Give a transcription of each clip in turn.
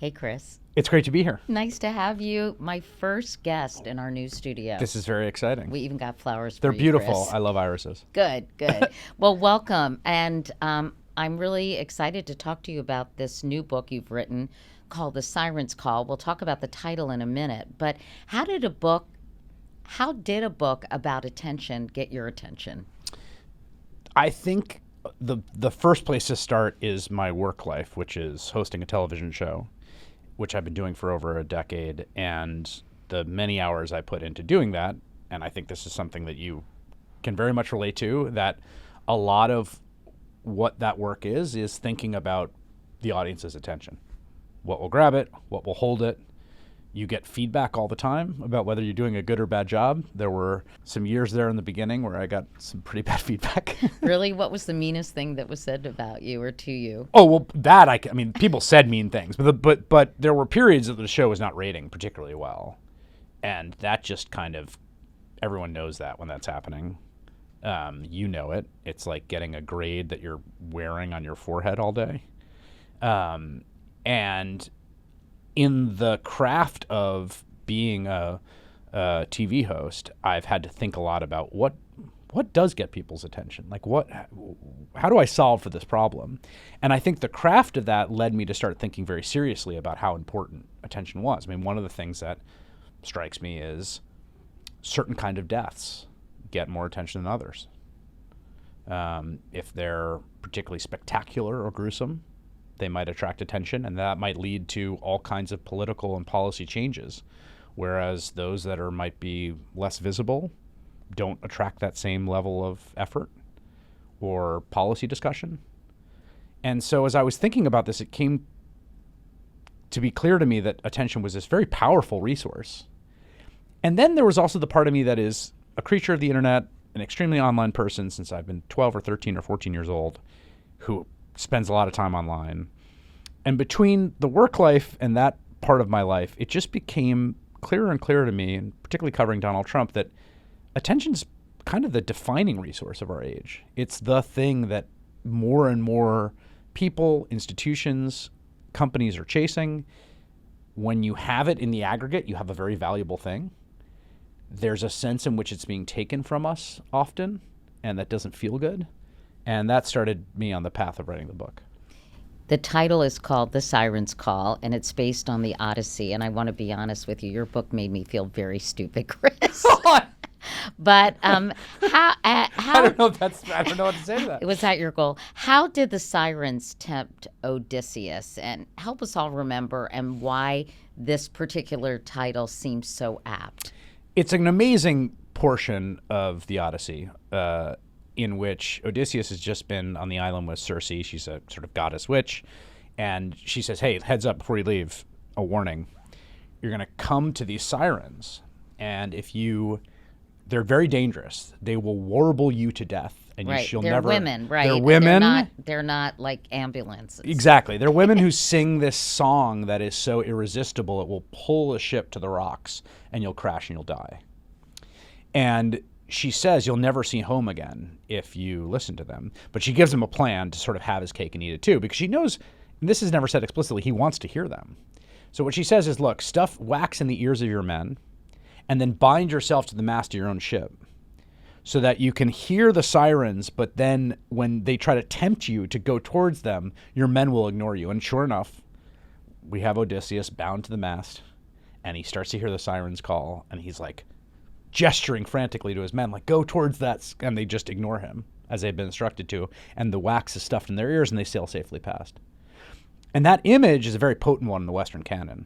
Hey, Chris. It's great to be here. Nice to have you. My first guest in our new studio. This is very exciting. We even got flowers for They're you, beautiful. Chris. I love irises. Good. Well, welcome. And I'm really excited to talk to you about this new book you've written called The Sirens Call. We'll talk about the title in a minute. But how did a book about attention get your attention? I think the first place to start is my work life, which is hosting a television show, which I've been doing for over a decade, and the many hours I put into doing that. And I think this is something that you can very much relate to, that a lot of what that work is thinking about the audience's attention. What will grab it, what will hold it. You get feedback all the time about whether you're doing a good or bad job. There were some years there in the beginning where I got some pretty bad feedback. Really? What was the meanest thing that was said about you or to you? Oh, well, that, I mean, people said mean things, but there were periods that the show was not rating particularly well. And that just kind of, everyone knows that when that's happening. You know it. It's like getting a grade that you're wearing on your forehead all day. And in the craft of being a TV host, I've had to think a lot about what does get people's attention? Like how do I solve for this problem? And I think the craft of that led me to start thinking very seriously about how important attention was. I mean, one of the things that strikes me is certain kind of deaths get more attention than others. If they're particularly spectacular or gruesome, they might attract attention, and that might lead to all kinds of political and policy changes, whereas those that might be less visible don't attract that same level of effort or policy discussion. And so as I was thinking about this, it came to be clear to me that attention was this very powerful resource. And then there was also the part of me that is a creature of the internet, an extremely online person since I've been 12 or 13 or 14 years old, who spends a lot of time online. And between the work life and that part of my life, it just became clearer and clearer to me, and particularly covering Donald Trump, that attention's kind of the defining resource of our age. It's the thing that more and more people, institutions, companies are chasing. When you have it in the aggregate, you have a very valuable thing. There's a sense in which it's being taken from us often, and that doesn't feel good. And that started me on the path of writing the book. The title is called The Sirens Call, and it's based on the Odyssey. And I want to be honest with you, your book made me feel very stupid, Chris. But how I don't know what to say to that. Was that your goal? How did the sirens tempt Odysseus? And help us all remember and why this particular title seems so apt. It's an amazing portion of the Odyssey, in which Odysseus has just been on the island with Circe. She's a sort of goddess witch. And she says, hey, heads up before you leave, a warning. You're going to come to these sirens. And they're very dangerous. They will warble you to death. And right. You'll they're never. Women, right? They're women. They're not like ambulances. Exactly. They're women who sing this song that is so irresistible it will pull a ship to the rocks and you'll crash and you'll die. And she says you'll never see home again if you listen to them. But she gives him a plan to sort of have his cake and eat it too, because she knows, and this is never said explicitly, he wants to hear them. So what she says is, look, stuff wax in the ears of your men and then bind yourself to the mast of your own ship so that you can hear the sirens, but then when they try to tempt you to go towards them, your men will ignore you. And sure enough, we have Odysseus bound to the mast, and he starts to hear the sirens call, and he's like gesturing frantically to his men, like, go towards that, and they just ignore him, as they've been instructed to, and the wax is stuffed in their ears, and they sail safely past. And that image is a very potent one in the Western canon,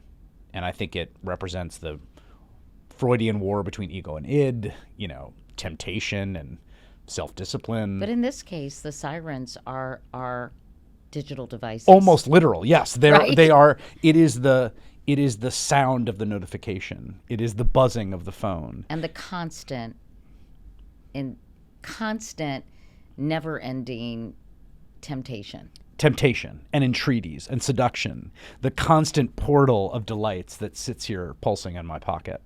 and I think it represents the Freudian war between ego and id, temptation and self-discipline. But in this case, the sirens are digital devices. Almost literal, yes. Right? They are. It is the sound of the notification. It is the buzzing of the phone. And the constant, never-ending temptation. Temptation and entreaties and seduction. The constant portal of delights that sits here pulsing in my pocket.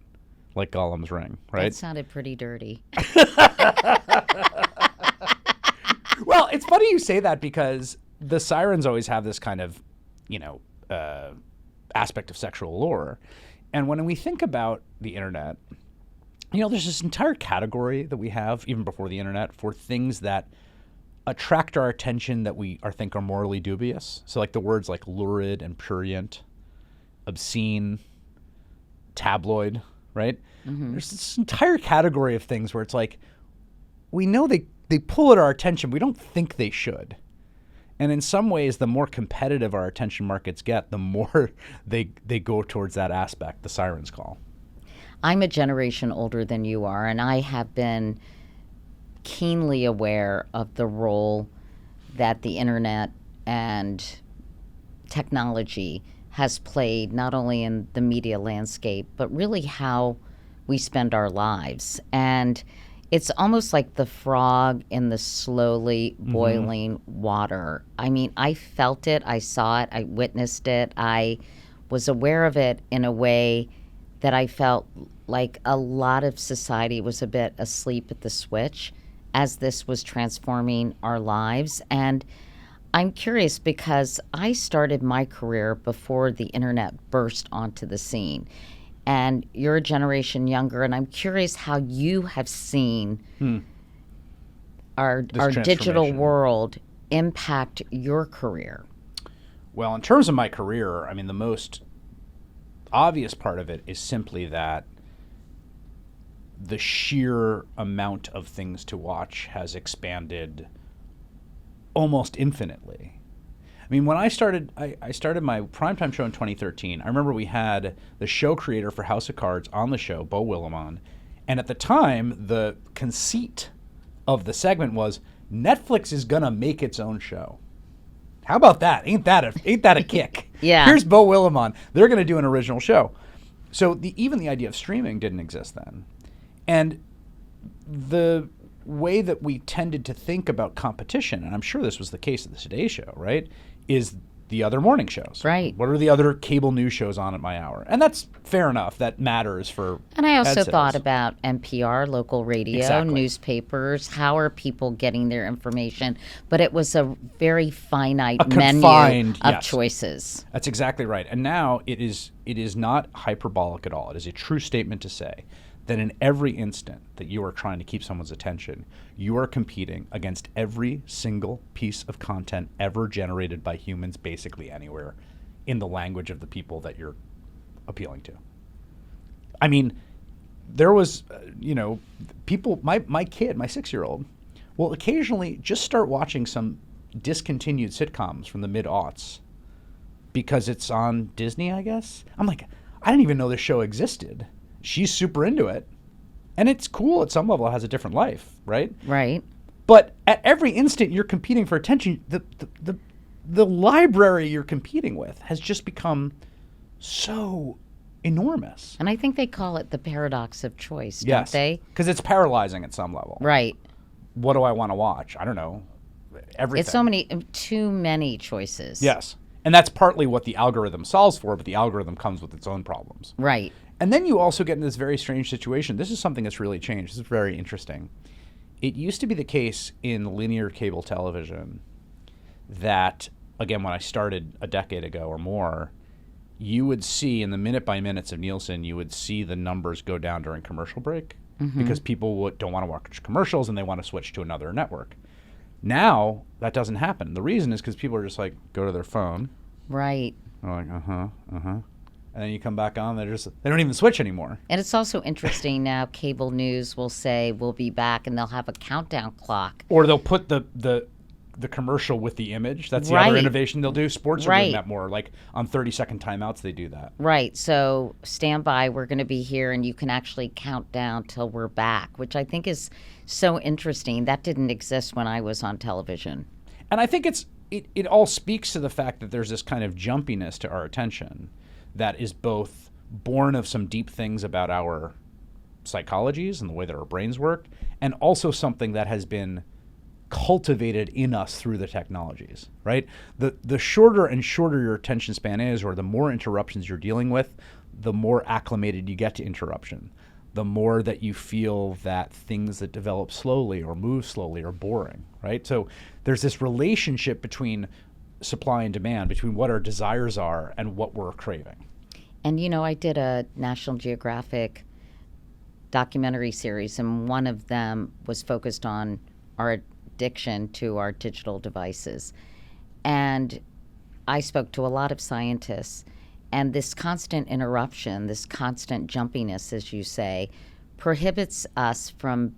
Like Gollum's ring, right? That sounded pretty dirty. Well, it's funny you say that because the sirens always have this kind of, aspect of sexual allure. And when we think about the internet, you know, there's this entire category that we have, even before the internet, for things that attract our attention that we think are morally dubious. So like the words like lurid and prurient, obscene, tabloid, right? There's this entire category of things where it's like, we know they pull at our attention. We don't think they should. And in some ways, the more competitive our attention markets get, the more they go towards that aspect, the siren's call. I'm a generation older than you are, and I have been keenly aware of the role that the internet and technology has played not only in the media landscape, but really how we spend our lives. And it's almost like the frog in the slowly boiling water. I mean, I felt it, I saw it, I witnessed it, I was aware of it in a way that I felt like a lot of society was a bit asleep at the switch as this was transforming our lives. And I'm curious because I started my career before the internet burst onto the scene. And you're a generation younger, and I'm curious how you have seen our digital world impact your career. Well, in terms of my career, I mean, the most obvious part of it is simply that the sheer amount of things to watch has expanded almost infinitely. I mean, when I started my primetime show in 2013, I remember we had the show creator for House of Cards on the show, Beau Willimon, and at the time, the conceit of the segment was Netflix is gonna make its own show. How about that? Ain't that a kick? Yeah. Here's Beau Willimon. They're gonna do an original show. So even the idea of streaming didn't exist then, and the way that we tended to think about competition, and I'm sure this was the case at the Today Show, right, is the other morning shows. Right. What are the other cable news shows on at my hour? And that's fair enough. That matters for And I also ad thought sales. about NPR, local radio, Exactly. newspapers. How are people getting their information? But it was a very finite confined, menu of yes. choices. That's exactly right. And now it is not hyperbolic at all. It is a true statement to say that in every instant that you are trying to keep someone's attention, you are competing against every single piece of content ever generated by humans basically anywhere in the language of the people that you're appealing to. I mean, there was, people, my kid, my 6-year-old, will occasionally just start watching some discontinued sitcoms from the mid-aughts because it's on Disney, I guess. I'm like, I didn't even know this show existed. She's super into it, and it's cool at some level. It has a different life, right? Right. But at every instant you're competing for attention, the library you're competing with has just become so enormous. And I think they call it the paradox of choice, Yes, don't they? because it's paralyzing at some level. Right. What do I want to watch? I don't know. Everything. It's too many choices. Yes. And that's partly what the algorithm solves for, but the algorithm comes with its own problems. Right. And then you also get in this very strange situation. This is something that's really changed. This is very interesting. It used to be the case in linear cable television that, again, when I started a decade ago or more, you would see in the minute by minutes of Nielsen, you would see the numbers go down during commercial break because people don't want to watch commercials and they want to switch to another network. Now, that doesn't happen. The reason is because people are just like, go to their phone. Right. They're like, and then you come back on, they don't even switch anymore. And it's also interesting now, cable news will say we'll be back and they'll have a countdown clock. Or they'll put the commercial with the image. That's the other innovation they'll do. Sports are doing that more. Like on 30-second timeouts, they do that. Right. So stand by, we're going to be here, and you can actually count down till we're back, which I think is so interesting. That didn't exist when I was on television. And I think it all speaks to the fact that there's this kind of jumpiness to our attention that is both born of some deep things about our psychologies and the way that our brains work, and also something that has been cultivated in us through the technologies, right? The shorter and shorter your attention span is, or the more interruptions you're dealing with, the more acclimated you get to interruption, the more that you feel that things that develop slowly or move slowly are boring, right? So there's this relationship between supply and demand, between what our desires are and what we're craving. And I did a National Geographic documentary series, and one of them was focused on our addiction to our digital devices. And I spoke to a lot of scientists, and this constant interruption, this constant jumpiness, as you say, prohibits us from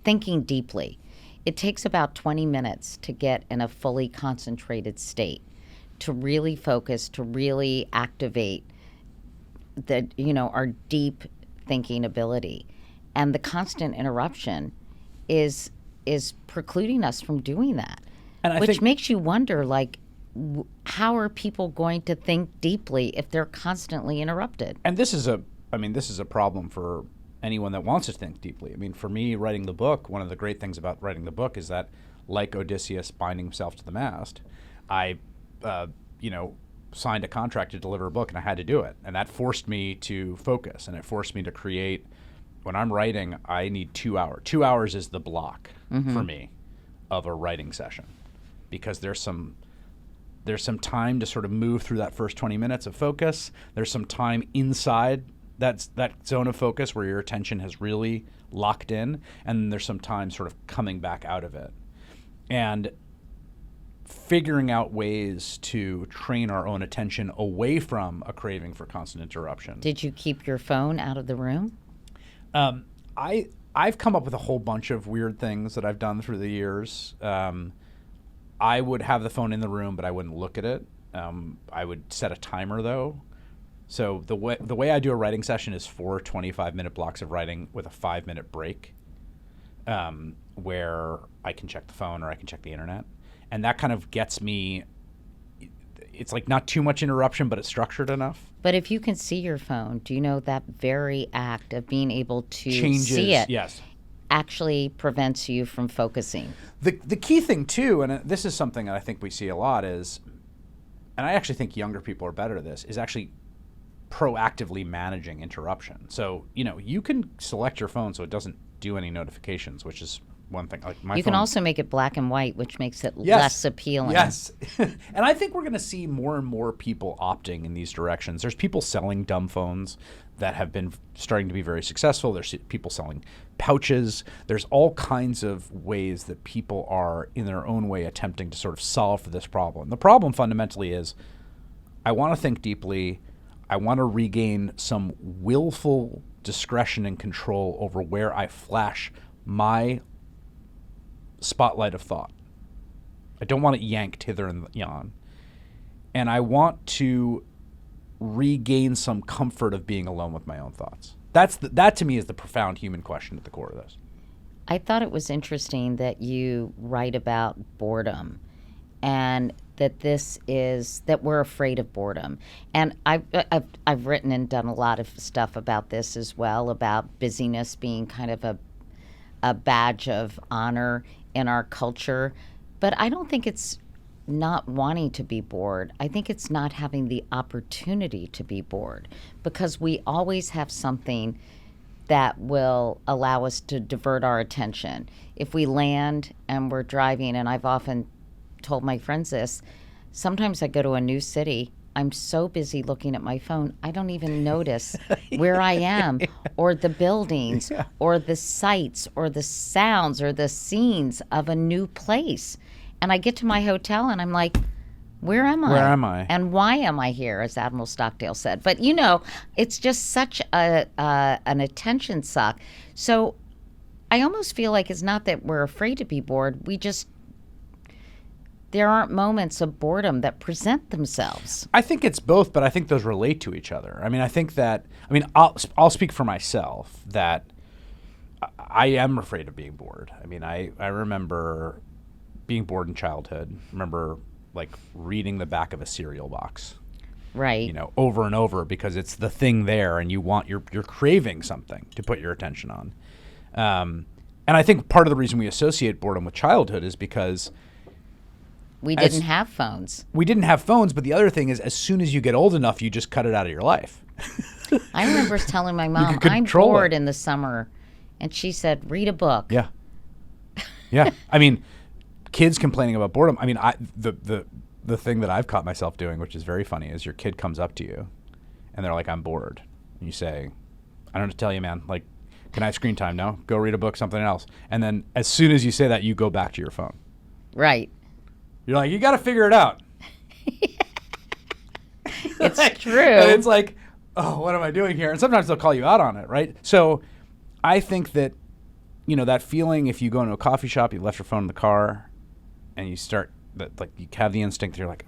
thinking deeply. It takes about 20 minutes to get in a fully concentrated state, to really focus, to really activate our deep thinking ability. And the constant interruption is precluding us from doing that, And which makes you wonder, like, how are people going to think deeply if they're constantly interrupted? And this is a problem for anyone that wants to think deeply. I mean, for me, writing the book, one of the great things about writing the book is that, like Odysseus binding himself to the mast, I, signed a contract to deliver a book, and I had to do it. And that forced me to focus, and it forced me to create. When I'm writing, I need 2 hours. 2 hours is the block for me of a writing session, because there's some time to sort of move through that first 20 minutes of focus. There's some time inside that zone of focus where your attention has really locked in, and there's some time sort of coming back out of it. And figuring out ways to train our own attention away from a craving for constant interruption. Did you keep your phone out of the room? I've come up with a whole bunch of weird things that I've done through the years. I would have the phone in the room, but I wouldn't look at it. I would set a timer, though. So the way I do a writing session is 4 25-minute blocks of writing with a 5-minute break, where I can check the phone or I can check the internet. And that kind of gets me, it's like not too much interruption, but it's structured enough. But if you can see your phone, do you know that very act of being able to Changes, see it yes, actually prevents you from focusing? The key thing, too, and this is something that I think we see a lot is, and I actually think younger people are better at this, is actually proactively managing interruption. So, you can select your phone so it doesn't do any notifications, which is one thing. Like you can also make it black and white, which makes it Yes. less appealing. Yes. And I think we're going to see more and more people opting in these directions. There's people selling dumb phones that have been starting to be very successful. There's people selling pouches. There's all kinds of ways that people are, in their own way, attempting to sort of solve for this problem. The problem fundamentally is, I want to think deeply. I want to regain some willful discretion and control over where I flash my spotlight of thought. I don't want it yanked hither and yon. And I want to regain some comfort of being alone with my own thoughts. That to me is the profound human question at the core of this. I thought it was interesting that you write about boredom, and that we're afraid of boredom. And I've written and done a lot of stuff about this as well, about busyness being kind of a badge of honor in our culture. But I don't think it's not wanting to be bored. I think it's not having the opportunity to be bored, because we always have something that will allow us to divert our attention. If we land and we're driving, and I've often told my friends this, sometimes I go to a new city, I'm so busy looking at my phone, I don't even notice where I am, or the buildings, or the sights, or the sounds, or the scenes of a new place. And I get to my hotel and I'm like, where am I? Where am I? And why am I here, as Admiral Stockdale said? But it's just such an attention suck. So I almost feel like it's not that we're afraid to be bored. There aren't moments of boredom that present themselves. I think it's both, but I think those relate to each other. I mean, I'll speak for myself that I am afraid of being bored. I mean, I remember being bored in childhood. I remember like reading the back of a cereal box, right? Over and over, because it's the thing there, and you're craving something to put your attention on. And I think part of the reason we associate boredom with childhood is because we didn't have phones. We didn't have phones, but the other thing is, as soon as you get old enough, you just cut it out of your life. I remember telling my mom, I'm bored in the summer, and she said, read a book. Yeah. I mean, kids complaining about boredom. I mean, the the thing that I've caught myself doing, which is very funny, is your kid comes up to you and they're like, I'm bored. And you say, I don't know what to tell you, man. Like, can I have screen time? No? Go read a book, something else. And then as soon as you say that, you go back to your phone. Right. You're like, you got to figure it out. It's like, true. And it's like, oh, what am I doing here? And sometimes they'll call you out on it, right? So I think that, that feeling if you go into a coffee shop, you left your phone in the car, and you start, like you have the instinct that you're like,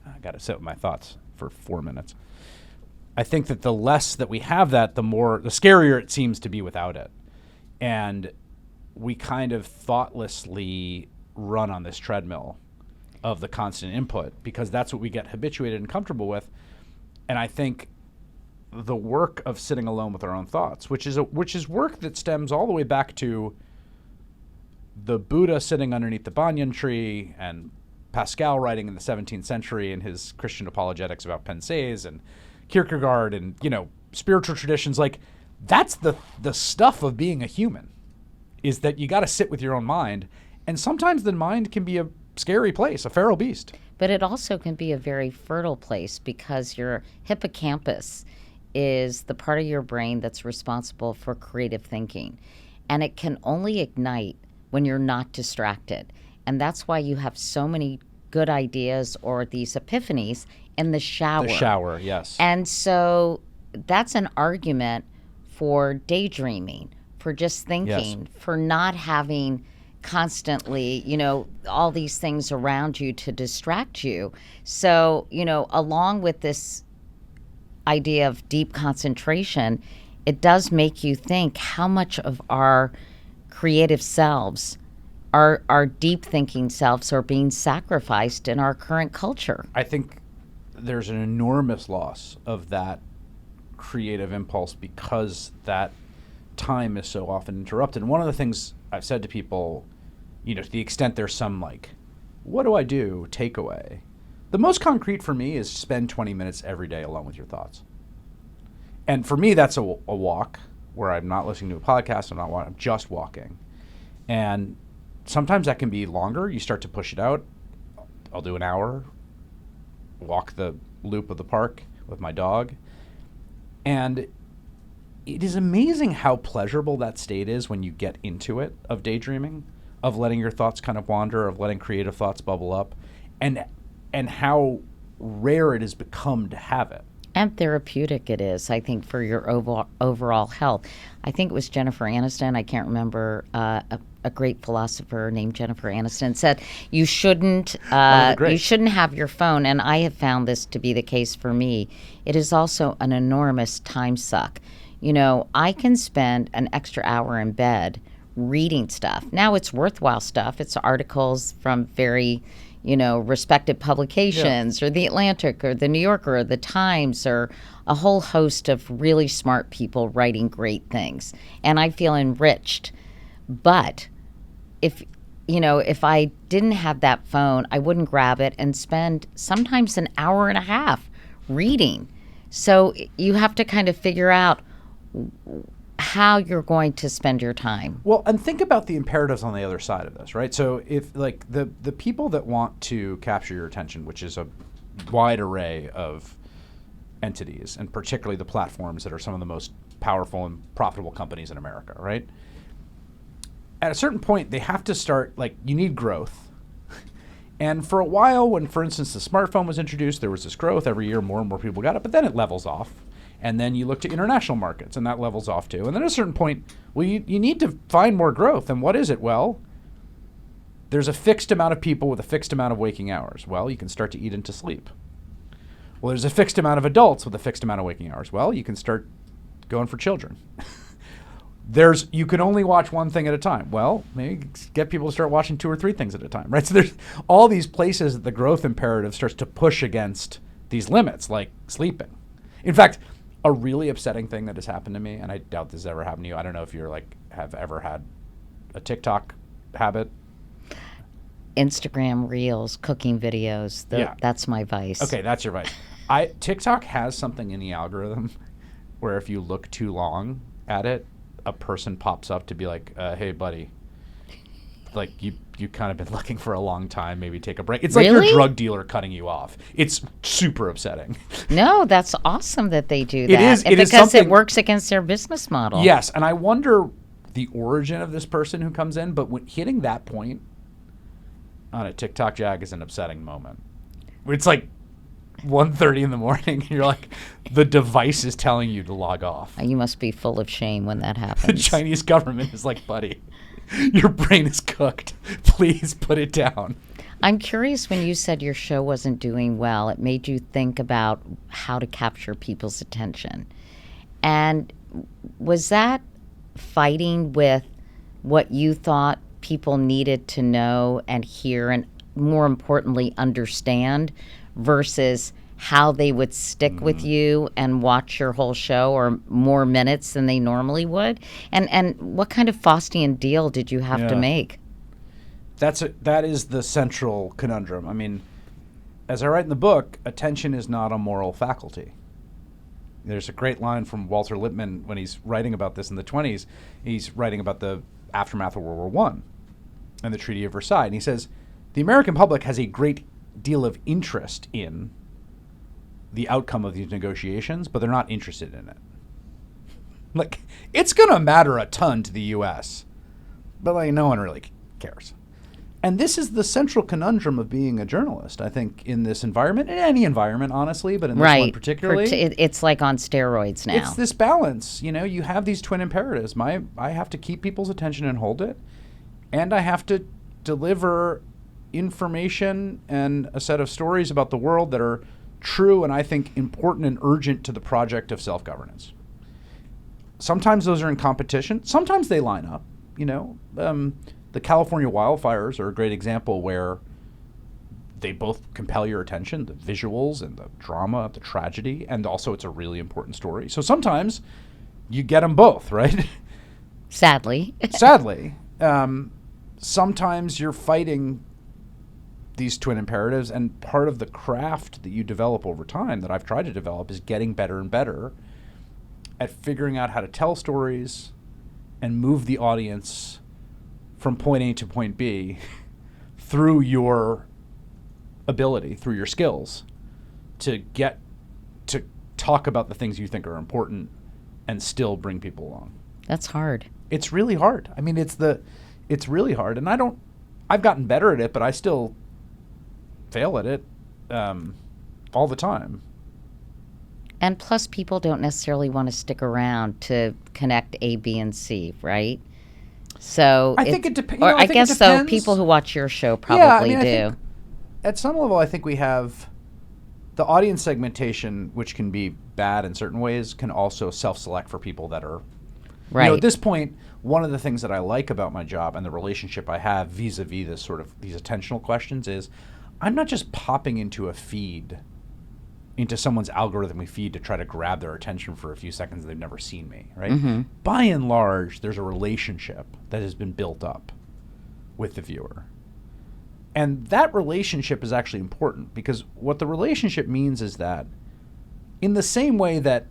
I got to sit with my thoughts for 4 minutes. I think that the less that we have that, the scarier it seems to be without it. And we kind of thoughtlessly run on this treadmill of the constant input because that's what we get habituated and comfortable with. And I think the work of sitting alone with our own thoughts, which is work that stems all the way back to the Buddha sitting underneath the banyan tree and Pascal writing in the 17th century in his Christian apologetics about pensées and Kierkegaard and, spiritual traditions. Like, that's the stuff of being a human, is that you got to sit with your own mind. And sometimes the mind can be a scary place, a feral beast. But it also can be a very fertile place because your hippocampus is the part of your brain that's responsible for creative thinking. And it can only ignite when you're not distracted. And that's why you have so many good ideas or these epiphanies in the shower. The shower, yes. And so that's an argument for daydreaming, for just thinking, Yes. for not having constantly, all these things around you to distract you. So, along with this idea of deep concentration, it does make you think how much of our creative selves, our deep thinking selves, are being sacrificed in our current culture. I think there's an enormous loss of that creative impulse because that time is so often interrupted. And one of the things I've said to people, to the extent there's some like, what do I do takeaway? The most concrete for me is spend 20 minutes every day alone with your thoughts. And for me, that's a walk where I'm not listening to a podcast. I'm just walking. And sometimes that can be longer. You start to push it out. I'll do an hour, walk the loop of the park with my dog. And it is amazing how pleasurable that state is when you get into it, of daydreaming, of letting your thoughts kind of wander, of letting creative thoughts bubble up, and how rare it has become to have it. And therapeutic it is, I think, for your overall health. I think it was Jennifer Aniston, I can't remember, a great philosopher named Jennifer Aniston said you shouldn't have your phone, and I have found this to be the case for me. It is also an enormous time suck. I can spend an extra hour in bed reading stuff. Now it's worthwhile stuff. It's articles from very, respected publications, or the Atlantic or the New Yorker or the Times, or a whole host of really smart people writing great things. And I feel enriched. But if I didn't have that phone, I wouldn't grab it and spend sometimes an hour and a half reading. So you have to kind of figure out how you're going to spend your time. Well, and think about the imperatives on the other side of this, right? So if like the people that want to capture your attention, which is a wide array of entities, and particularly the platforms that are some of the most powerful and profitable companies in America, right? At a certain point, they have to start, like, you need growth. And for a while, when, for instance, the smartphone was introduced, there was this growth. Every year, more and more people got it, but then it levels off. And then you look to international markets, and that levels off too. And then at a certain point, well, you need to find more growth. And what is it? Well, there's a fixed amount of people with a fixed amount of waking hours. Well, you can start to eat into sleep. Well, there's a fixed amount of adults with a fixed amount of waking hours. Well, you can start going for children. You can only watch one thing at a time. Well, maybe get people to start watching 2 or 3 things at a time, right? So there's all these places that the growth imperative starts to push against these limits, like sleeping. In fact, a really upsetting thing that has happened to me, and I doubt this has ever happened to you. I don't know if you're have ever had a TikTok habit. Instagram reels, cooking videos. That's my vice. Okay, that's your vice. TikTok has something in the algorithm where if you look too long at it, a person pops up to be like, hey, buddy, like you kind of been looking for a long time, maybe take a break. It's like your Really? drug dealer cutting you off. It's super upsetting. No, that's awesome that they do that. It is because something- it works against their business model. Yes, and I wonder the origin of this person who comes in, but when hitting that point on a TikTok Jag is an upsetting moment. It's like 1:30 in the morning, and you're like, the device is telling you to log off. You must be full of shame when that The happens. Chinese government is like, buddy, your brain is cooked. Please put it down. I'm curious, when you said your show wasn't doing well, it made you think about how to capture people's attention. And was that fighting with what you thought people needed to know and hear, and more importantly, understand, versus how they would stick with you and watch your whole show or more minutes than they normally would? And what kind of Faustian deal did you have to Yeah. make? That is the central conundrum. I mean, as I write in the book, attention is not a moral faculty. There's a great line from Walter Lippmann when he's writing about this in the 20s. He's writing about the aftermath of World War I and the Treaty of Versailles. And he says, the American public has a great deal of interest in the outcome of these negotiations, but they're not interested in it. Like, it's going to matter a ton to the U.S., but like no one really cares. And this is the central conundrum of being a journalist, I think, in this environment, in any environment, honestly, but in this one particularly. It's like on steroids now. It's this balance. You know, you have these twin imperatives. I have to keep people's attention and hold it, and I have to deliver information and a set of stories about the world that are true and I think important and urgent to the project of self-governance. Sometimes those are in competition. Sometimes they line up, you know. The California wildfires are a great example where they both compel your attention, the visuals and the drama, the tragedy, and also it's a really important story. So sometimes you get them both, right? Sadly. Sadly. Sometimes you're fighting these twin imperatives, and part of the craft that you develop over time that I've tried to develop is getting better and better at figuring out how to tell stories and move the audience from point A to point B through your ability, through your skills, to get to talk about the things you think are important and still bring people along. That's hard. It's really hard. I mean, it's really hard, and I've gotten better at it, but I still fail at it all the time. And plus, people don't necessarily want to stick around to connect A, B, and C, right? So I think it depends. Or I guess so. People who watch your show probably do. I think at some level, I think we have the audience segmentation, which can be bad in certain ways, can also self-select for people that are. Right. You know, at this point, one of the things that I like about my job and the relationship I have vis-a-vis this sort of these attentional questions is, I'm not just popping into a feed, into someone's algorithmic feed to try to grab their attention for a few seconds they've never seen me, right? Mm-hmm. By and large, there's a relationship that has been built up with the viewer. And that relationship is actually important, because what the relationship means is that in the same way that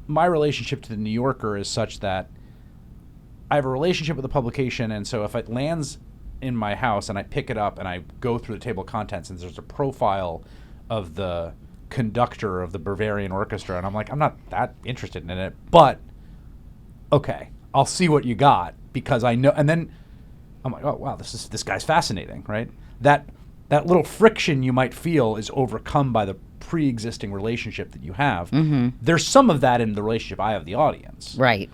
my relationship to the New Yorker is such that I have a relationship with the publication, and so if it lands in my house and I pick it up and I go through the table of contents and there's a profile of the conductor of the Bavarian Orchestra, and I'm like, I'm not that interested in it, but okay, I'll see what you got, because I know, and then I'm like, oh wow, this guy's fascinating, right? That little friction you might feel is overcome by the pre-existing relationship that you have. Mm-hmm. There's some of that in the relationship I have with the audience. Right.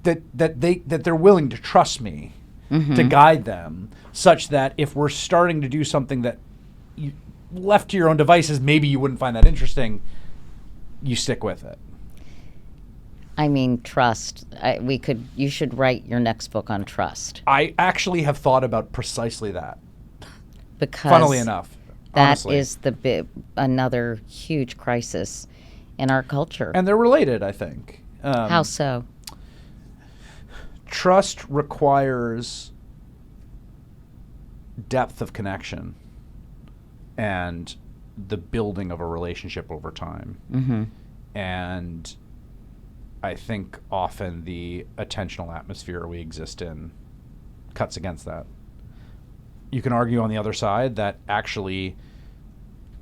That they're willing to trust me Mm-hmm. to guide them, such that if we're starting to do something that you, left to your own devices, maybe you wouldn't find that interesting, you stick with it. I mean, trust. You should write your next book on trust. I actually have thought about precisely that. Because Funnily enough, that honestly. is another huge crisis in our culture. And they're related, I think. How so? Trust requires depth of connection and the building of a relationship over time. Mm-hmm. And I think often the attentional atmosphere we exist in cuts against that. you can argue on the other side that actually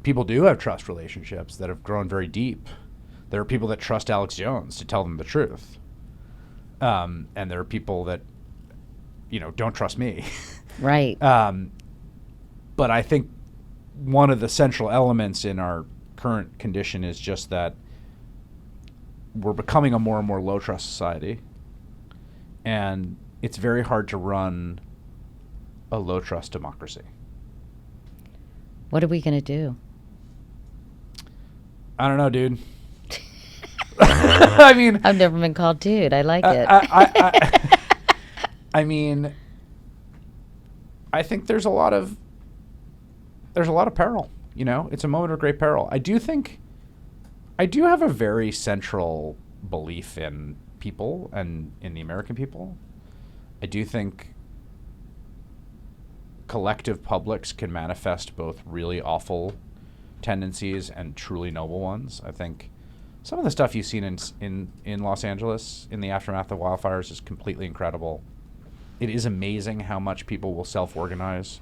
people do have trust relationships that have grown very deep. There are people that trust Alex Jones to tell them the truth. And there are people that, don't trust me. Right. But I think one of the central elements in our current condition is just that we're becoming a more and more low trust society. And it's very hard to run a low trust democracy. What are we going to do? I don't know, dude. I mean, I've never been called dude. I like it. I mean, I think there's a lot of peril. It's a moment of great peril. I do have a very central belief in people and in the American people. I do think collective publics can manifest both really awful tendencies and truly noble ones. I think some of the stuff you've seen in Los Angeles in the aftermath of wildfires is completely incredible. It is amazing how much people will self-organize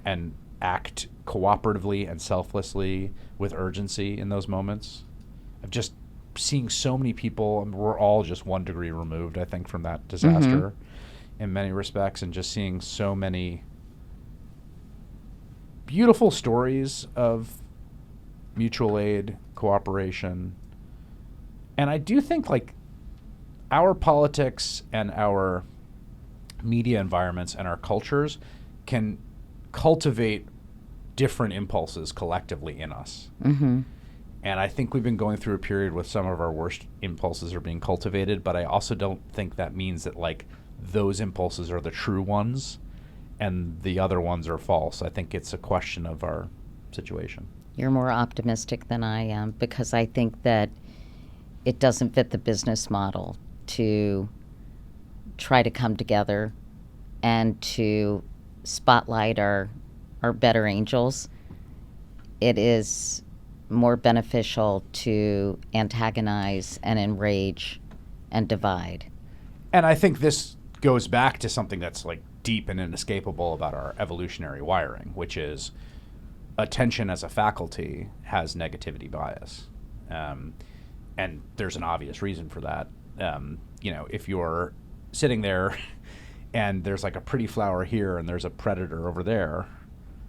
and act cooperatively and selflessly with urgency in those moments. I'm just seeing so many people, we're all just 1 degree removed, I think, from that disaster in many respects, and just seeing so many beautiful stories of mutual aid, cooperation. And I do think our politics and our media environments and our cultures can cultivate different impulses collectively in us. Mm-hmm. And I think we've been going through a period where some of our worst impulses are being cultivated, but I also don't think that means that those impulses are the true ones and the other ones are false. I think it's a question of our situation. You're more optimistic than I am, because I think that it doesn't fit the business model to try to come together and to spotlight our better angels. It is more beneficial to antagonize and enrage and divide. And I think this goes back to something that's deep and inescapable about our evolutionary wiring, which is attention as a faculty has negativity bias. And there's an obvious reason for that. If you're sitting there and there's a pretty flower here and there's a predator over there,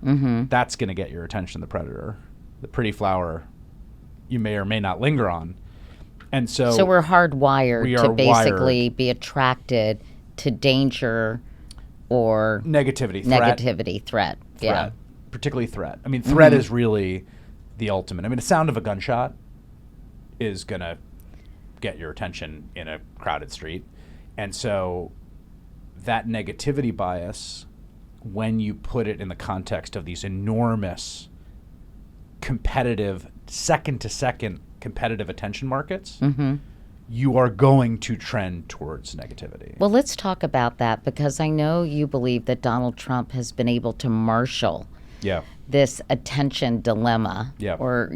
that's going to get your attention, the predator. The pretty flower you may or may not linger on. And so we're hardwired to basically wired. Be attracted to danger or negativity, threat. Yeah. Particularly threat. I mean, threat is really the ultimate. I mean, the sound of a gunshot is going to get your attention in a crowded street. And so that negativity bias, when you put it in the context of these enormous competitive, second-to-second competitive attention markets, you are going to trend towards negativity. Well, let's talk about that, because I know you believe that Donald Trump has been able to marshal this attention dilemma, or,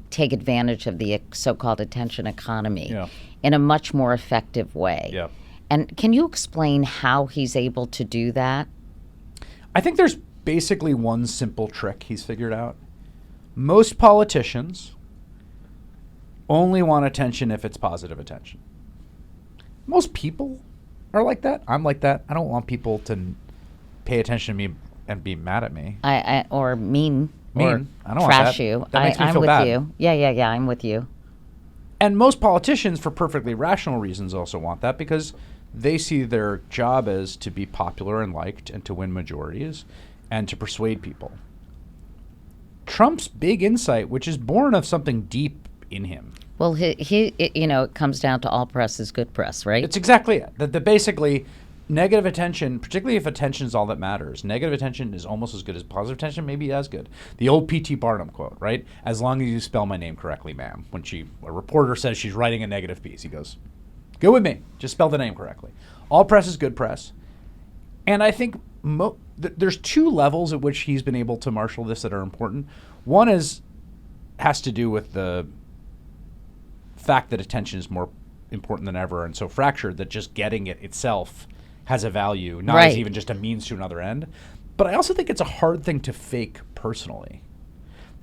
take advantage of the so-called attention economy in a much more effective way. And can you explain how he's able to do that? I think there's basically one simple trick he's figured out. Most politicians only want attention if it's positive attention. Most people are like that. I'm like that. I don't want people to pay attention to me and be mad at me. Or mean. Or I don't trash want that. you. That makes me I'm feel with bad. you. Yeah, I'm with you. And most politicians, for perfectly rational reasons, also want that, because they see their job as to be popular and liked and to win majorities and to persuade people. Trump's big insight, which is born of something deep in him. Well, it comes down to all press is good press, right? It's exactly it. That basically negative attention, particularly if attention is all that matters, negative attention is almost as good as positive attention, maybe as good. The old P.T. Barnum quote, right? As long as you spell my name correctly, ma'am. When a reporter says she's writing a negative piece, he goes, go with me. Just spell the name correctly. All press is good press. And I think there's two levels at which he's been able to marshal this that are important. One has to do with the fact that attention is more important than ever and so fractured that just getting it itself has a value, not as even just a means to another end. But I also think it's a hard thing to fake personally.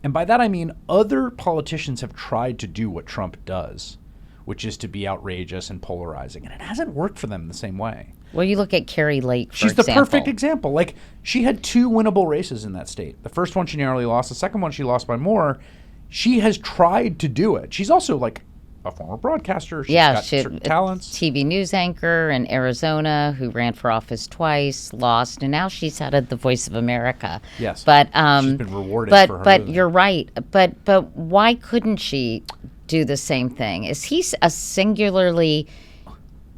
And by that I mean other politicians have tried to do what Trump does, which is to be outrageous and polarizing. And it hasn't worked for them the same way. Well, you look at Carrie Lake, for She's example. the perfect example. Like, she had 2 winnable races in that state. The first one she narrowly lost. The second one she lost by more. She has tried to do it. She's also, like, a former broadcaster. She's got certain talents. TV news anchor in Arizona who ran for office twice, lost, and now she's headed the Voice of America. Yes. But she's been rewarded for her But movement. you're right. But why couldn't she do the same thing? Is he a singularly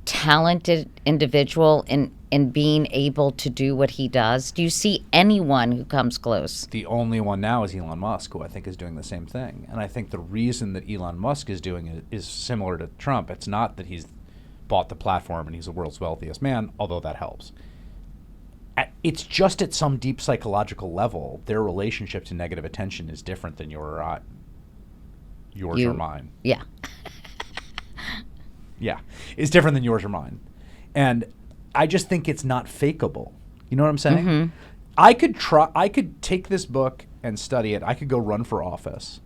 talented individual in being able to do what he does? Do you see anyone who comes close? The only one now is Elon Musk, who I think is doing the same thing. And I think the reason that Elon Musk is doing it is similar to Trump. It's not that he's bought the platform and he's the world's wealthiest man, although that helps. It's just at some deep psychological level, their relationship to negative attention is different than yours or mine. Yeah. Yeah, it's different than yours or mine. And I just think it's not fakeable. You know what I'm saying? Mm-hmm. I could take this book and study it. I could go run for office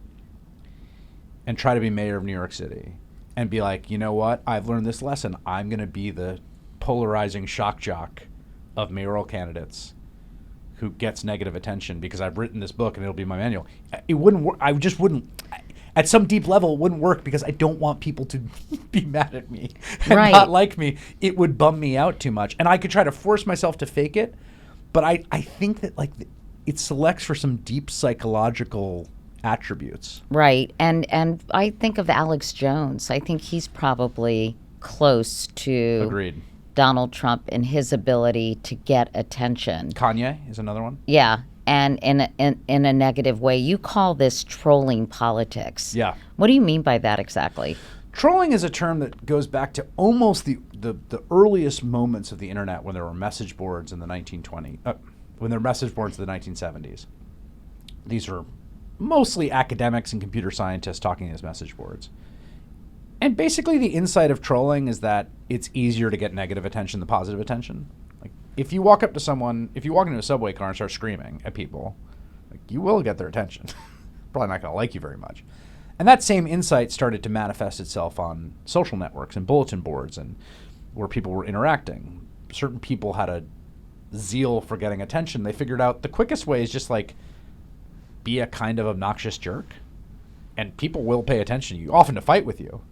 and try to be mayor of New York City and be like, you know what? I've learned this lesson. I'm going to be the polarizing shock jock of mayoral candidates who gets negative attention because I've written this book and it'll be my manual. It wouldn't work. I just wouldn't. At some deep level, it wouldn't work because I don't want people to be mad at me and not like me. It would bum me out too much. And I could try to force myself to fake it, but I think that like it selects for some deep psychological attributes. Right. And I think of Alex Jones. I think he's probably close to Agreed. Donald Trump in his ability to get attention. Kanye is another one. Yeah. And in a negative way. You call this trolling politics. Yeah. What do you mean by that exactly? Trolling is a term that goes back to almost the earliest moments of the internet when there were message boards in the 1970s. These are mostly academics and computer scientists talking as message boards. And basically the insight of trolling is that it's easier to get negative attention than positive attention. Like if you walk into a subway car and start screaming at people, like you will get their attention. Probably not going to like you very much. And that same insight started to manifest itself on social networks and bulletin boards and where people were interacting. Certain people had a zeal for getting attention. They figured out the quickest way is just like be a kind of obnoxious jerk and people will pay attention to you, often to fight with you.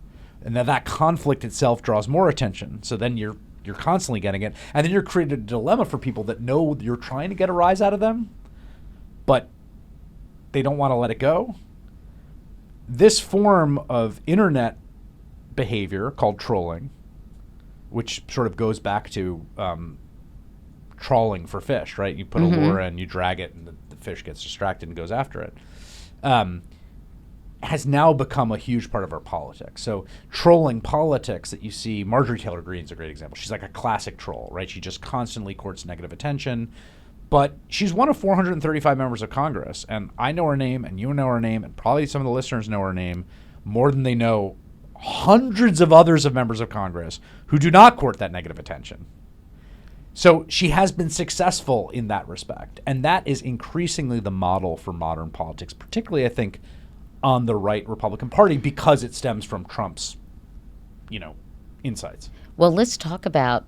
And then that conflict itself draws more attention. So then you're constantly getting it. And then you're creating a dilemma for people that know you're trying to get a rise out of them, but they don't want to let it go. This form of internet behavior called trolling, which sort of goes back to trawling for fish, right? You put a lure in, you drag it, and the fish gets distracted and goes after it, has now become a huge part of our politics. So trolling politics that you see, Marjorie Taylor Greene's a great example. She's like a classic troll, right? She just constantly courts negative attention. But she's one of 435 members of Congress, and I know her name, and you know her name, and probably some of the listeners know her name more than they know hundreds of others of members of Congress who do not court that negative attention. So she has been successful in that respect, and that is increasingly the model for modern politics, particularly, I think, on the right Republican Party because it stems from Trump's, insights. Well, let's talk about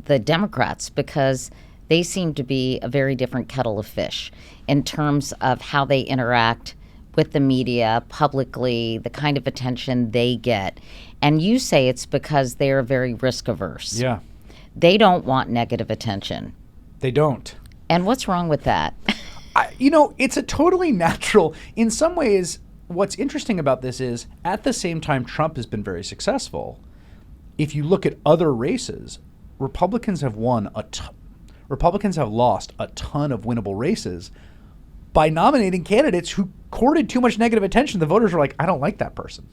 the Democrats because they seem to be a very different kettle of fish in terms of how they interact with the media publicly, the kind of attention they get. And you say it's because they're very risk averse. Yeah. They don't want negative attention. They don't. And what's wrong with that? It's a totally natural, in some ways, what's interesting about this is at the same time Trump has been very successful. If you look at other races, Republicans have lost a ton of winnable races by nominating candidates who courted too much negative attention. The voters were like, I don't like that person.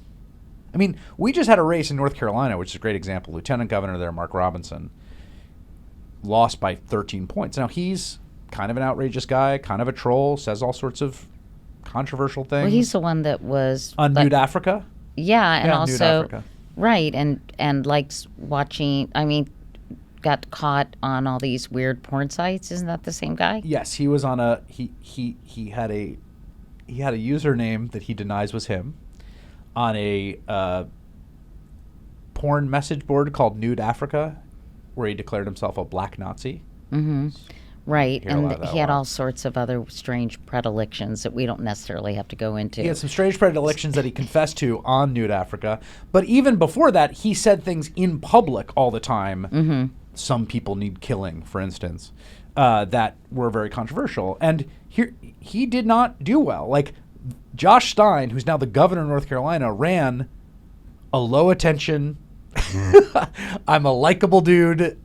I mean, we just had a race in North Carolina, which is a great example. Lieutenant Governor there, Mark Robinson, lost by 13 points. Now, he's kind of an outrageous guy, kind of a troll, says all sorts of controversial things. Well, he's the one that was on Nude Africa. Yeah, and Nude also Africa. Right, and likes watching. I mean, got caught on all these weird porn sites. Isn't that the same guy? Yes, he was on a he had a username that he denies was him on a porn message board called Nude Africa, where he declared himself a black Nazi. Mm-hmm. Right, Hear a lot of and that he had one. all sorts of other strange predilections that we don't necessarily have to go into. He had some strange predilections that he confessed to on Nude Africa. But even before that, he said things in public all the time. Mm-hmm. Some people need killing, for instance, that were very controversial. And he did not do well. Like, Josh Stein, who's now the governor of North Carolina, ran a low attention, I'm a likable dude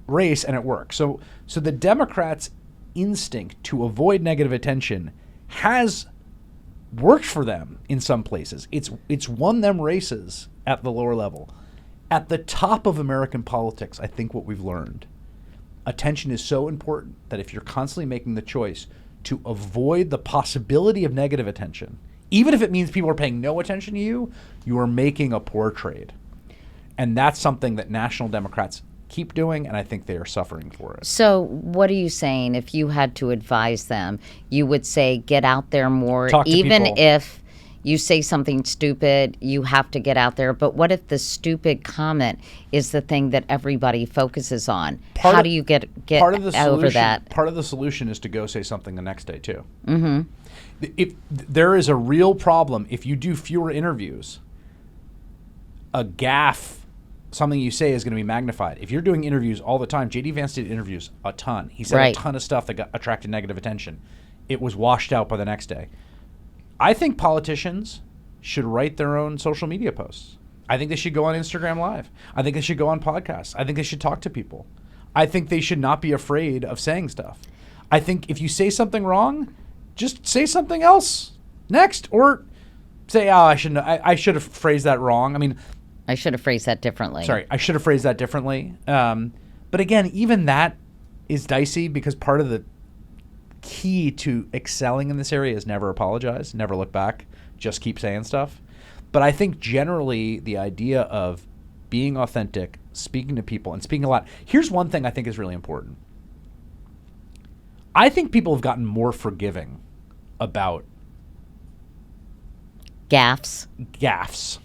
race, and it worked. So the Democrats' instinct to avoid negative attention has worked for them in some places. It's won them races at the lower level. At the top of American politics, I think what we've learned, attention is so important that if you're constantly making the choice to avoid the possibility of negative attention, even if it means people are paying no attention to you, you are making a poor trade. And that's something that national Democrats keep doing, and I think they are suffering for it. So what are you saying? If you had to advise them, you would say get out there more. Talk to even people. if you say something stupid, you have to get out there. But what if the stupid comment is the thing that everybody focuses on? How do you get over that? Part of the solution is to go say something the next day too. Mm-hmm. If there is a real problem, if you do fewer interviews, a gaffe, something you say is going to be magnified. If you're doing interviews all the time, J.D. Vance did interviews a ton. He said Right. a ton of stuff that attracted negative attention. It was washed out by the next day. I think politicians should write their own social media posts. I think they should go on Instagram Live. I think they should go on podcasts. I think they should talk to people. I think they should not be afraid of saying stuff. I think if you say something wrong, just say something else next, or say, "Oh, I should have phrased that wrong." I mean, I should have phrased that differently. sorry, I should have phrased that differently. But again, even that is dicey because part of the key to excelling in this area is never apologize, never look back, just keep saying stuff. But I think generally the idea of being authentic, speaking to people, and speaking a lot. Here's one thing I think is really important. I think people have gotten more forgiving about Gaffes. gaffes,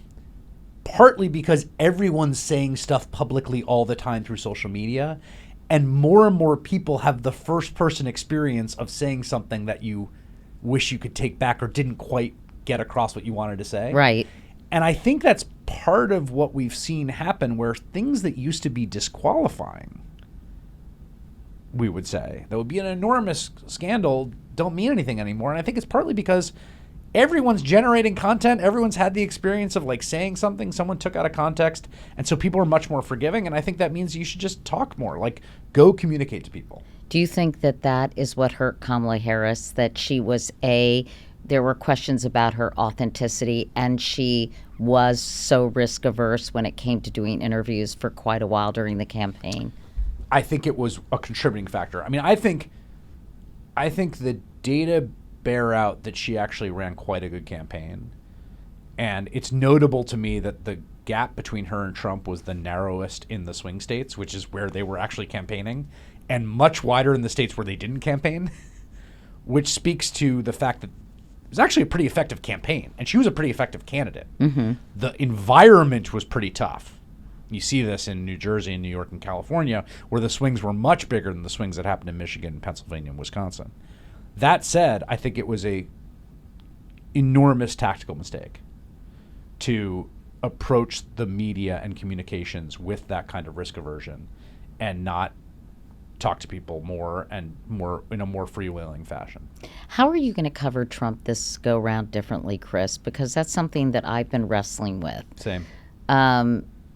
partly because everyone's saying stuff publicly all the time through social media, and more people have the first person experience of saying something that you wish you could take back or didn't quite get across what you wanted to say. Right. And I think that's part of what we've seen happen, where things that used to be disqualifying, we would say, that would be an enormous scandal, don't mean anything anymore. And I think it's partly because everyone's generating content. Everyone's had the experience of like saying something someone took out of context. And so people are much more forgiving. And I think that means you should just talk more, like go communicate to people. Do you think that that is what hurt Kamala Harris, that she was there were questions about her authenticity, and she was so risk averse when it came to doing interviews for quite a while during the campaign? I think it was a contributing factor. I mean, I think the data bear out that she actually ran quite a good campaign. And it's notable to me that the gap between her and Trump was the narrowest in the swing states, which is where they were actually campaigning, and much wider in the states where they didn't campaign, which speaks to the fact that it was actually a pretty effective campaign, and she was a pretty effective candidate. Mm-hmm. The environment was pretty tough. You see this in New Jersey and New York and California, where the swings were much bigger than the swings that happened in Michigan, Pennsylvania, and Wisconsin. That said, I think it was a enormous tactical mistake to approach the media and communications with that kind of risk aversion and not talk to people more and more in a more freewheeling fashion. How are you going to cover Trump this go round differently, Chris? Because that's something that I've been wrestling with. Same.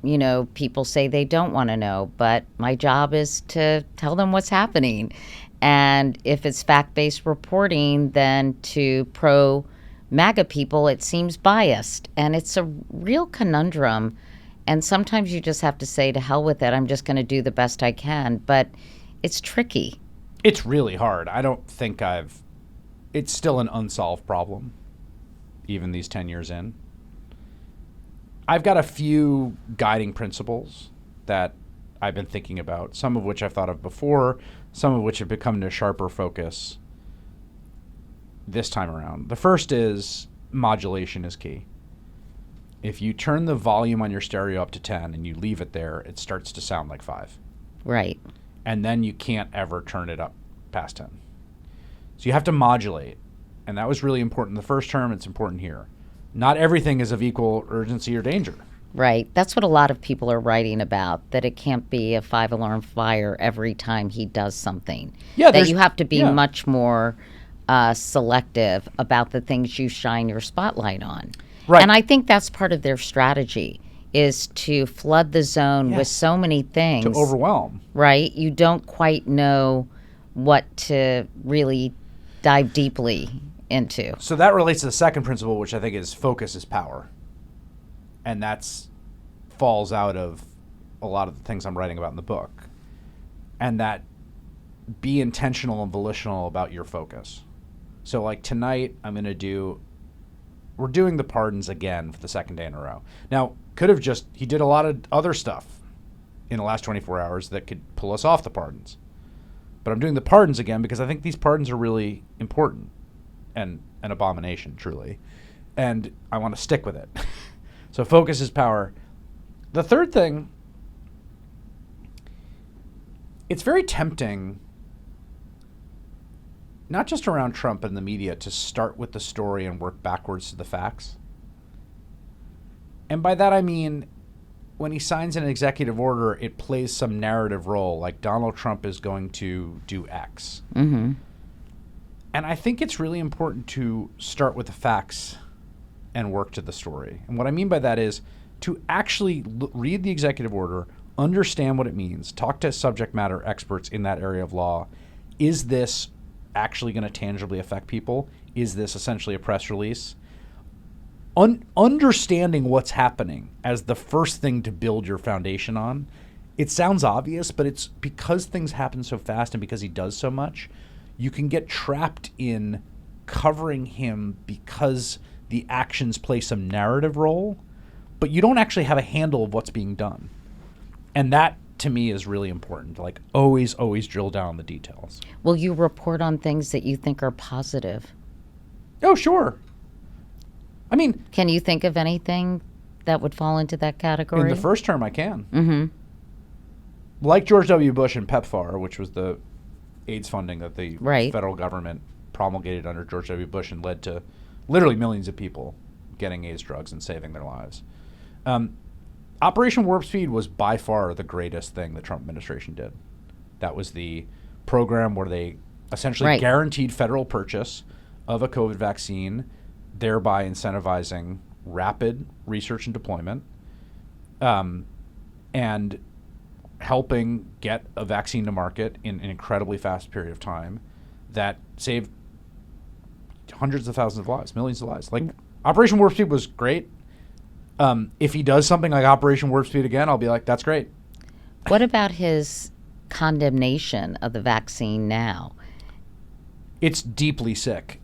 You know, people say they don't want to know, but my job is to tell them what's happening. And if it's fact-based reporting, then to pro-MAGA people, it seems biased. And it's a real conundrum. And sometimes you just have to say, to hell with it, I'm just going to do the best I can. But it's tricky. It's really hard. I don't think it's still an unsolved problem, even these 10 years in. I've got a few guiding principles that I've been thinking about, some of which I've thought of before, some of which have become to sharper focus this time around. The first is modulation is key. If you turn the volume on your stereo up to 10 and you leave it there, it starts to sound like 5. Right. And then you can't ever turn it up past 10. So you have to modulate. And that was really important the first term. It's important here. Not everything is of equal urgency or danger. Right. That's what a lot of people are writing about, that it can't be a 5-alarm fire every time he does something. Yeah, that you have to be yeah. much more selective about the things you shine your spotlight on. Right. And I think that's part of their strategy, is to flood the zone with so many things. To overwhelm. Right? You don't quite know what to really dive deeply into. So that relates to the second principle, which I think is focus is power. And that's falls out of a lot of the things I'm writing about in the book. And that be intentional and volitional about your focus. So like tonight, we're doing the pardons again for the second day in a row. Now, he did a lot of other stuff in the last 24 hours that could pull us off the pardons. But I'm doing the pardons again because I think these pardons are really important and an abomination, truly. And I want to stick with it. So focus is power. The third thing, it's very tempting, not just around Trump and the media, to start with the story and work backwards to the facts. And by that I mean, when he signs an executive order, it plays some narrative role, like Donald Trump is going to do X. Mm-hmm. And I think it's really important to start with the facts and work to the story. And what I mean by that is to actually read the executive order, understand what it means, talk to subject matter experts in that area of law. Is this actually going to tangibly affect people? Is this essentially a press release? Understanding what's happening as the first thing to build your foundation on. It sounds obvious, but it's because things happen so fast and because he does so much, you can get trapped in covering him because the actions play some narrative role, but you don't actually have a handle of what's being done. And that, to me, is really important. Like, always drill down on the details. Will you report on things that you think are positive? Oh, sure. I mean, can you think of anything that would fall into that category? In the first term, I can. Mm-hmm. Like George W. Bush and PEPFAR, which was the AIDS funding that the right. federal government promulgated under George W. Bush and led to literally millions of people getting AIDS drugs and saving their lives. Operation Warp Speed was by far the greatest thing the Trump administration did. That was the program where they essentially guaranteed federal purchase of a COVID vaccine, thereby incentivizing rapid research and deployment, and helping get a vaccine to market in an incredibly fast period of time that saved hundreds of thousands of lives, millions of lives. Like, Operation Warp Speed was great. If he does something like Operation Warp Speed again, I'll be like, that's great. What about his condemnation of the vaccine now? It's deeply sick.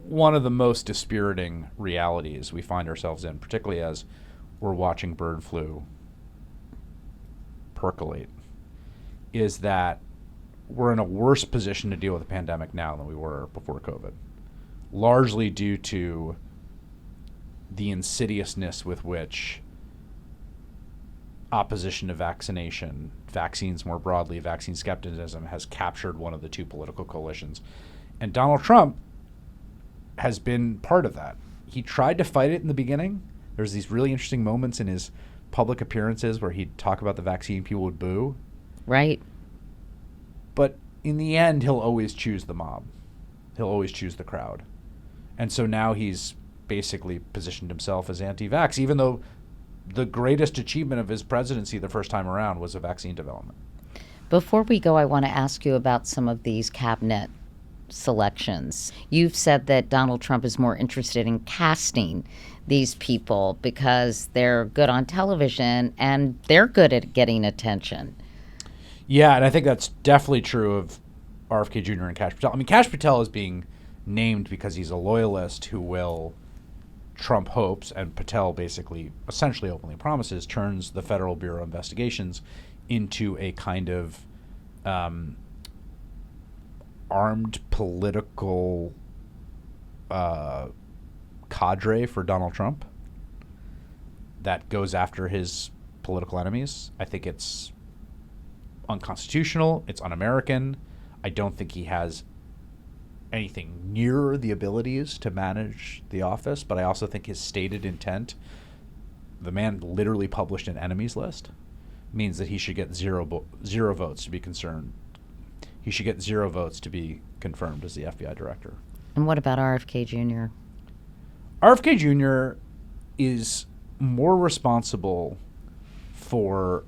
One of the most dispiriting realities we find ourselves in, particularly as we're watching bird flu percolate, is that we're in a worse position to deal with the pandemic now than we were before COVID, largely due to the insidiousness with which opposition to vaccination, vaccines more broadly, vaccine skepticism has captured one of the two political coalitions. And Donald Trump has been part of that. He tried to fight it in the beginning. There's these really interesting moments in his public appearances where he'd talk about the vaccine, people would boo. Right. But in the end, he'll always choose the mob. He'll always choose the crowd. And so now he's basically positioned himself as anti-vax, even though the greatest achievement of his presidency the first time around was a vaccine development. Before we go, I want to ask you about some of these cabinet selections. You've said that Donald Trump is more interested in casting these people because they're good on television and they're good at getting attention. Yeah, and I think that's definitely true of RFK Jr. and Kash Patel. I mean, Kash Patel is being named because he's a loyalist who will, Trump hopes, and Patel basically essentially openly promises, turns the Federal Bureau of Investigations into a kind of armed political cadre for Donald Trump that goes after his political enemies. I think it's unconstitutional. It's un-American. I don't think he has anything near the abilities to manage the office, but I also think his stated intent, the man literally published an enemies list, means that he should get zero votes to be concerned. He should get 0 votes to be confirmed as the FBI director. And what about RFK Jr.? RFK Jr. is more responsible for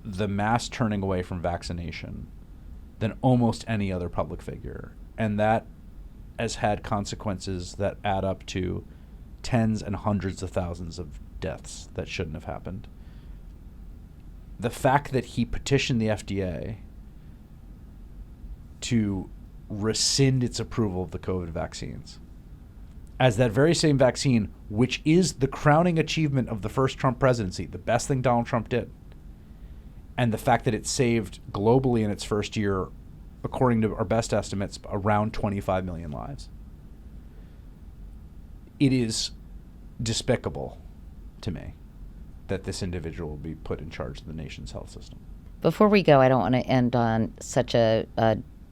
the mass turning away from vaccination than almost any other public figure. And that has had consequences that add up to tens and hundreds of thousands of deaths that shouldn't have happened. The fact that he petitioned the FDA to rescind its approval of the COVID vaccines, as that very same vaccine, which is the crowning achievement of the first Trump presidency, the best thing Donald Trump did, and the fact that it saved globally in its first year, according to our best estimates, around 25 million lives. It is despicable to me that this individual will be put in charge of the nation's health system. Before we go, I don't want to end on such a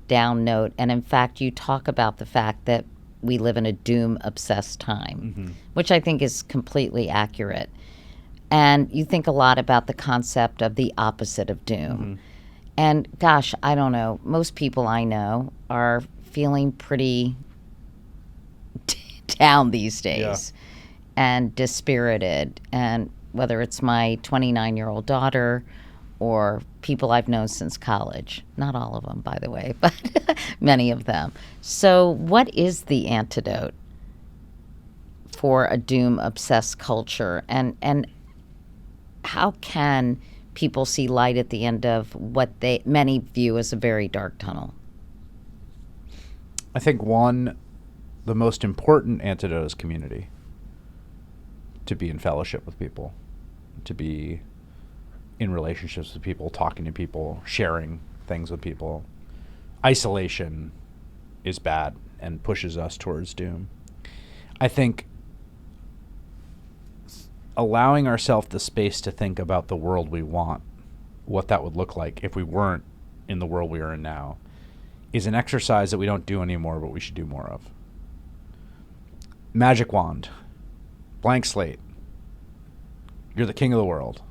down note. And in fact, you talk about the fact that we live in a doom-obsessed time, which I think is completely accurate. And you think a lot about the concept of the opposite of doom. And gosh, I don't know, most people I know are feeling pretty down these days and dispirited. And whether it's my 29-year-old daughter or people I've known since college, not all of them, by the way, but many of them. So what is the antidote for a doom-obsessed culture? And how can people see light at the end of what many view as a very dark tunnel? I think the most important antidote is community. To be in fellowship with people, to be in relationships with people, talking to people, sharing things with people. Isolation is bad and pushes us towards doom. I think allowing ourselves the space to think about the world we want, what that would look like if we weren't in the world we are in now, is an exercise that we don't do anymore, but we should do more of. Magic wand, blank slate. You're the king of the world.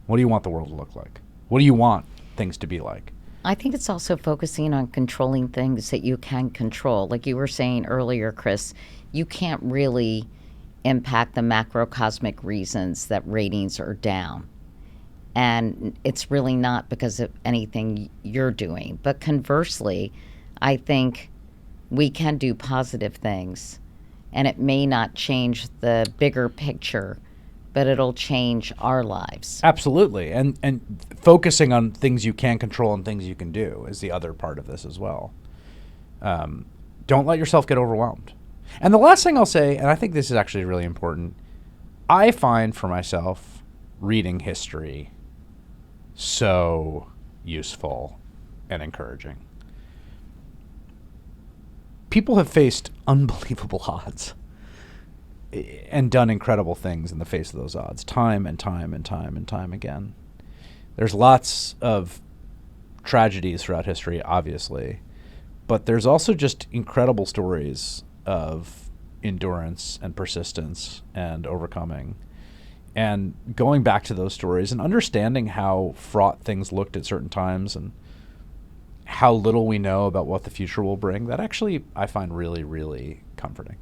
What do you want the world to look like? What do you want things to be like? I think it's also focusing on controlling things that you can control. Like you were saying earlier, Chris, you can't really impact the macrocosmic reasons that ratings are down. And it's really not because of anything you're doing. But conversely, I think we can do positive things. And it may not change the bigger picture, but it'll change our lives. Absolutely. And focusing on things you can control and things you can do is the other part of this as well. Don't let yourself get overwhelmed. And the last thing I'll say, and I think this is actually really important, I find for myself reading history so useful and encouraging. People have faced unbelievable odds and done incredible things in the face of those odds, time and time and time and time again. There's lots of tragedies throughout history, obviously, but there's also just incredible stories of endurance and persistence and overcoming. And going back to those stories and understanding how fraught things looked at certain times and how little we know about what the future will bring, that actually I find really, really comforting.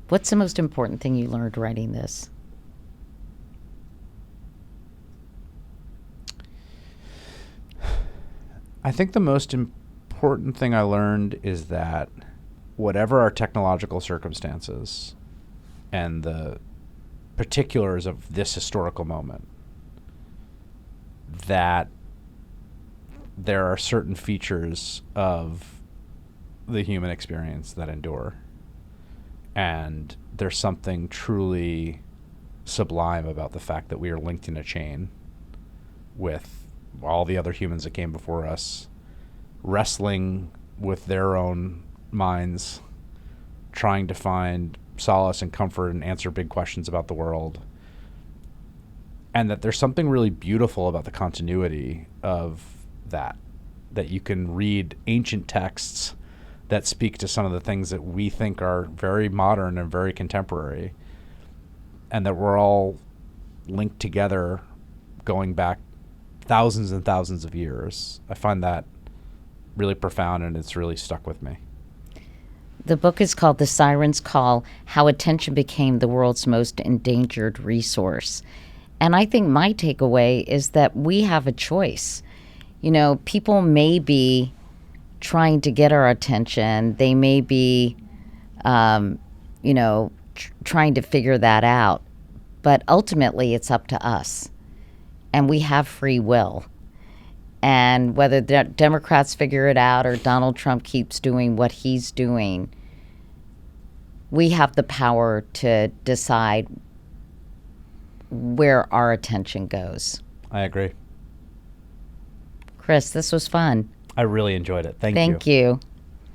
What's the most important thing you learned writing this? I think the most important thing I learned is that whatever our technological circumstances and the particulars of this historical moment, that there are certain features of the human experience that endure. And there's something truly sublime about the fact that we are linked in a chain with all the other humans that came before us, wrestling with their own minds, trying to find solace and comfort and answer big questions about the world. And that there's something really beautiful about the continuity of that you can read ancient texts that speak to some of the things that we think are very modern and very contemporary, and that we're all linked together going back thousands and thousands of years. I find that really profound, and it's really stuck with me. The book is called The Sirens Call: How Attention Became the World's Most Endangered Resource. And I think my takeaway is that we have a choice. You know, people may be trying to get our attention. They may be, trying to figure that out. But ultimately, it's up to us. And we have free will. And whether the Democrats figure it out or Donald Trump keeps doing what he's doing, we have the power to decide where our attention goes. I agree. Chris, this was fun. I really enjoyed it. Thank you. Thank you.